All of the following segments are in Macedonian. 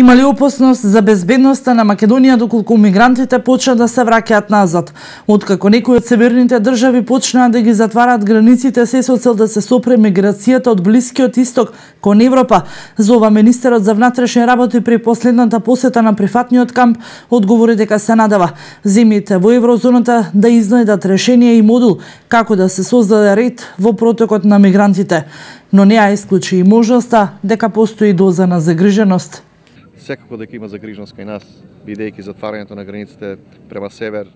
Има ли опасност за безбедноста на Македонија доколку мигрантите почнат да се враќаат назад? Откако некои од северните држави почнаа да ги затвараат границите се со цел да се сопре миграцијата од Блискиот Исток кон Европа, за ова министерот за внатрешни работи при последната посета на прифатниот камп одговори дека се надава земјите во еврозоната да изнајдат решение и модул како да се создаде ред во протокот на мигрантите, но не ја исклучи и можноста дека постои доза на загриженост. Секако дека има загриженост кај нас, бидејќи затварањето на границите према север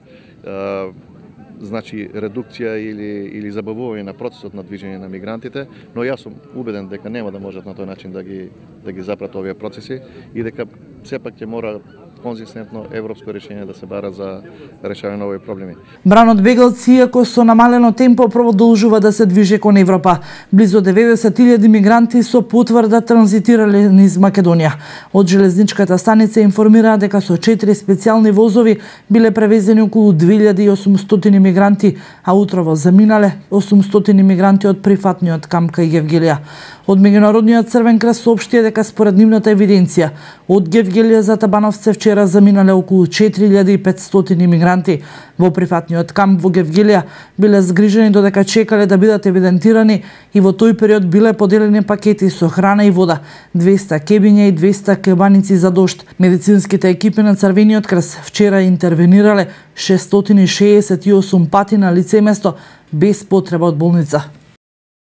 значи редукција или забавување на процесот на движење на мигрантите, но јас сум убеден дека нема да можат на тој начин да ги запрат овие процеси и дека сепак ќе мора конзистентно европско решение да се бара за решавање на овие проблеми. Бранот бегалци, иако со намалено темпо, продолжува да се движи кон Европа. Близу 90.000 мигранти со потврда транзитирале низ Македонија. Од железничката станица информираа дека со 4 специјални возови биле превезени околу 2800 мигранти, а утрово заминале 800 мигранти од прифатниот камп кај Гевгелија. Од Меѓународниот Црвен крест соопштија дека според нивната евиденција од Гевгелија за Табановце вчера заминале околу 4500 мигранти. Во прифатниот камп во Гевгелија биле згрижени додека чекале да бидат евидентирани и во тој период биле поделени пакети со храна и вода, 200 кебиња и 200 кебаници за дожд. Медицинските екипи на Црвениот крест вчера интервенирале 668 пати на лице место без потреба од болница.